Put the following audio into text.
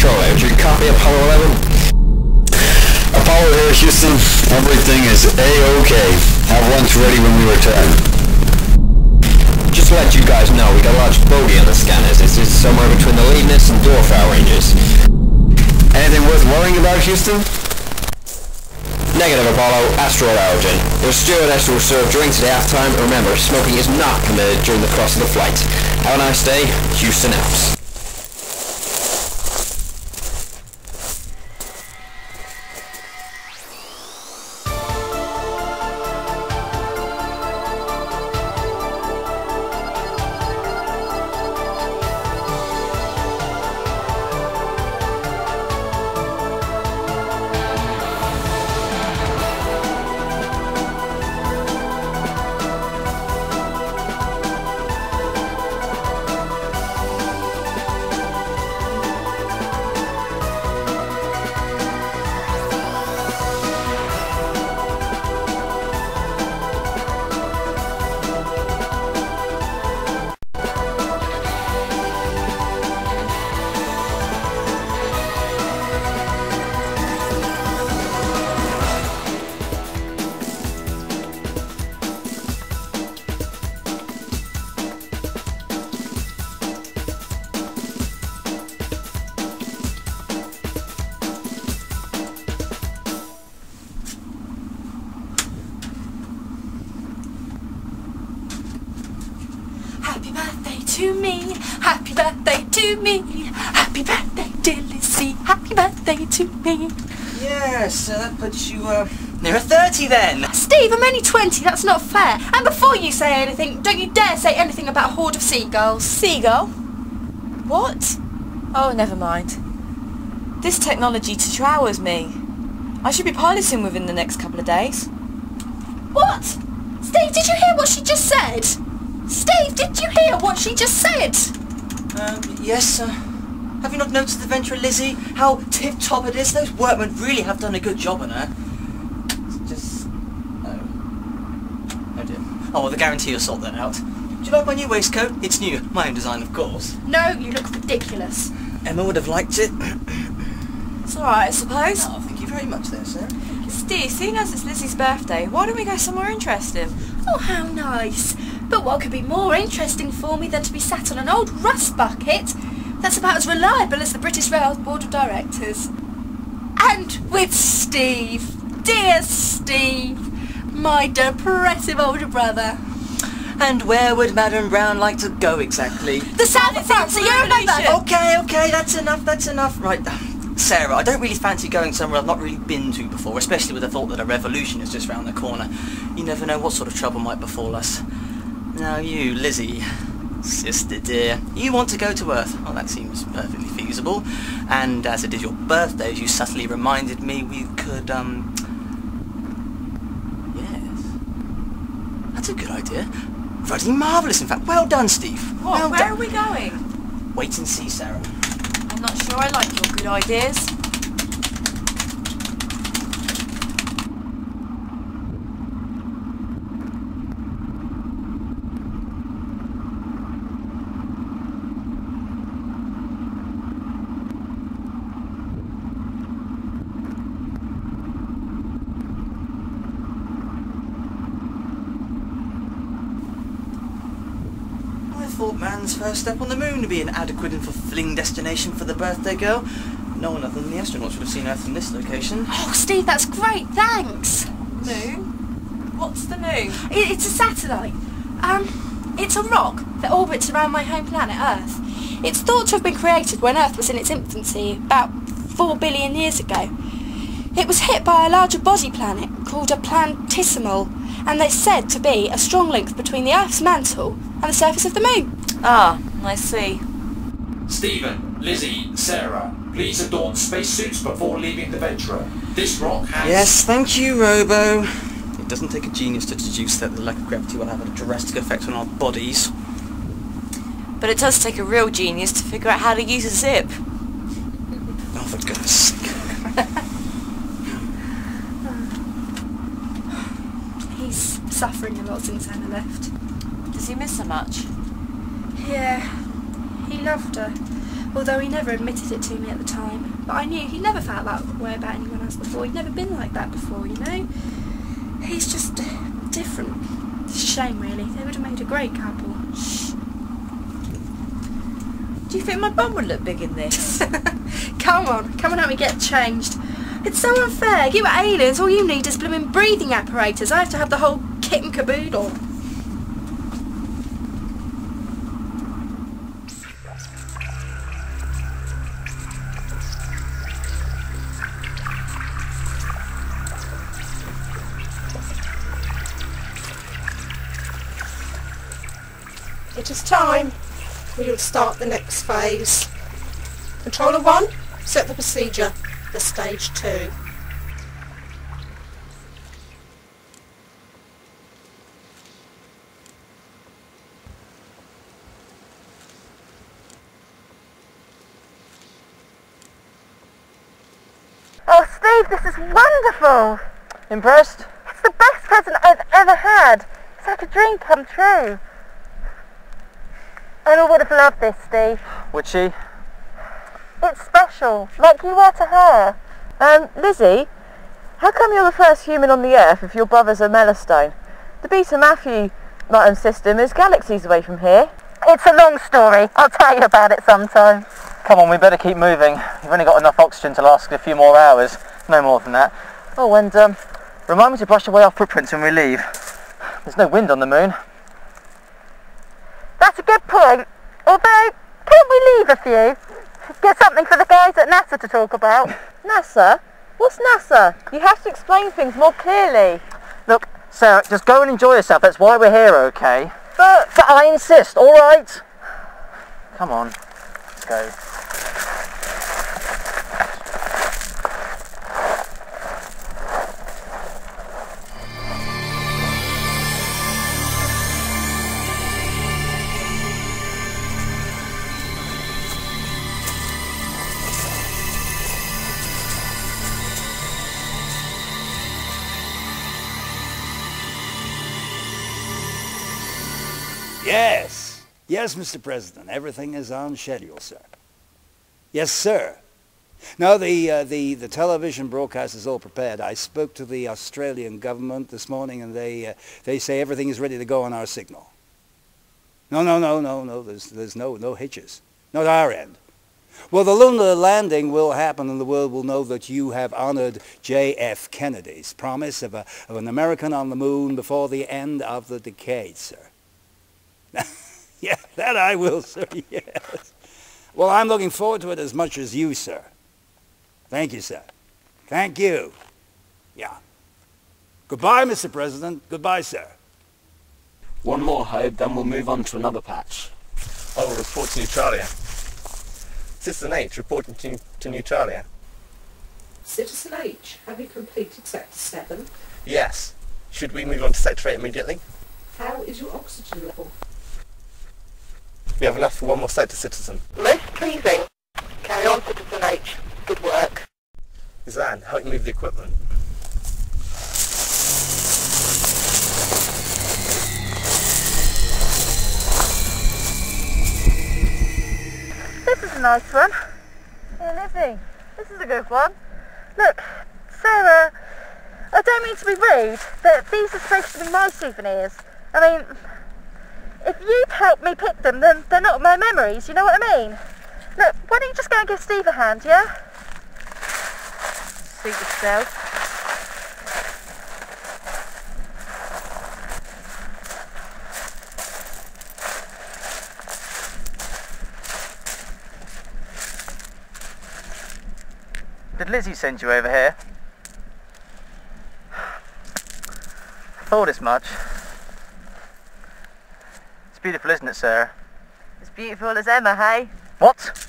control out. You copy Apollo 11? Apollo here, Houston. Everything is A-OK. Have lunch ready when we return. Just to let you guys know, we got a large bogey on the scanners. This is somewhere between the Leibniz and Dorfau ranges. Anything worth worrying about, Houston? Negative, Apollo. Asteroid origin. Your stewardess will serve drinks at halftime. Remember, smoking is not permitted during the cross of the flight. Have a nice day. Houston out. Happy birthday to me, happy birthday to me, happy birthday dear Lizzie, happy birthday to me. Yes, that puts you near 30 then. Steve, I'm only 20, that's not fair. And before you say anything, don't you dare say anything about a horde of seagulls. Seagull? What? Oh, never mind. This technology showers me. I should be piloting within the next couple of days. What? Steve, did you hear what she just said? Steve, did you hear what she just said? Yes, have you not noticed the venture, Lizzie? How tip-top it is? Those workmen really have done a good job on her. It's just... Oh dear. Oh, well, the guarantee will sort that out. Do you like my new waistcoat? It's new. My own design, of course. No, you look ridiculous. Emma would have liked it. It's alright, I suppose. Oh, thank you very much there, sir. Steve, seeing as it's Lizzie's birthday, why don't we go somewhere interesting? Oh, how nice. But what could be more interesting for me than to be sat on an old rust bucket that's about as reliable as the British Rail Board of Directors? And with Steve, dear Steve, my depressive older brother. And where would Madame Brown like to go exactly? The south of France, you remember? Okay, that's enough. Right, Sarah, I don't really fancy going somewhere I've not really been to before, especially with the thought that a revolution is just round the corner. You never know what sort of trouble might befall us. Now you, Lizzie, sister dear, you want to go to Earth. Well, that seems perfectly feasible. And as it is your birthday, as you subtly reminded me, we could, yes. That's a good idea. Bloody marvellous, in fact. Well done, Steve. What? Well Where done. are we going? Wait and see, Sarah. I'm not sure I like your good ideas. I thought man's first step on the moon would be an adequate and fulfilling destination for the birthday girl. No one other than the astronauts would have seen Earth from this location. Oh, Steve, that's great, thanks. Moon? What's the moon? It's a satellite. It's a rock that orbits around my home planet, Earth. It's thought to have been created when Earth was in its infancy, about 4 billion years ago. It was hit by a larger body planet called a planetesimal, and they're said to be a strong link between the Earth's mantle and the surface of the moon. Ah, I see. Stephen, Lizzie, Sarah, please adorn spacesuits before leaving the Venturer. This rock has... Yes, thank you, Robo. It doesn't take a genius to deduce that the lack of gravity will have a drastic effect on our bodies. But it does take a real genius to figure out how to use a zip. Oh, for goodness sake. He's suffering a lot since Anna left. Does he miss her much? Yeah, he loved her. although he never admitted it to me at the time. But I knew he never felt that way about anyone else before. He'd never been like that before, you know? He's just different. It's a shame, really. They would have made a great couple. Do you think my bum would look big in this? Come on help me get changed. It's so unfair. You are aliens, all you need is blooming breathing apparatus. I have to have the whole kit and caboodle. It is time. We will start the next phase. Controller 1, set the procedure for stage 2. Oh, Steve, this is wonderful! Impressed? It's the best present I've ever had. It's like a dream come true. Emma would have loved this, Steve. Would she? It's special, like you are to her. Lizzie, how come you're the first human on the Earth if your brother's a Mellowstone? The Beta Matthew system is galaxies away from here. It's a long story. I'll tell you about it sometime. Come on, we better keep moving. You've only got enough oxygen to last a few more hours. No more than that. Oh, and remind me to brush away our footprints when we leave. There's no wind on the moon. That's a good point. Although, can't we leave a few? Get something for the guys at NASA to talk about. NASA? What's NASA? You have to explain things more clearly. Look, Sarah, just go and enjoy yourself. That's why we're here, okay? But I insist, all right? Come on, let's go. Yes, Mr. President, everything is on schedule, sir. Yes, sir. No, the television broadcast is all prepared. I spoke to the Australian government this morning, and they say everything is ready to go on our signal. No. There's no hitches. Not our end. Well, the lunar landing will happen, and the world will know that you have honored J.F. Kennedy's promise of an American on the moon before the end of the decade, sir. Yeah, that I will, sir, yes. Well, I'm looking forward to it as much as you, sir. Thank you, sir. Thank you. Yeah. Goodbye, Mr. President. Goodbye, sir. One more, Hope, then we'll move on to another patch. I will report to Neutralia. Citizen H reporting to Neutralia. Citizen H, have you completed Sector 7? Yes. Should we move on to Sector 8 immediately? How is your oxygen level? We have enough for one more sector, citizen. Most pleasing. Carry on, Citizen H. Good work. Zan, help me move the equipment. This is a nice one. Here, Lizzie, this is a good one. Look, Sarah, I don't mean to be rude, but these are supposed to be my souvenirs. I mean, if you've helped me pick them, then they're not my memories, you know what I mean? Look, why don't you just go and give Steve a hand, yeah? Suit yourself. Did Lizzie send you over here? I thought as much. It's beautiful, isn't it, Sarah? As beautiful as Emma, hey? What?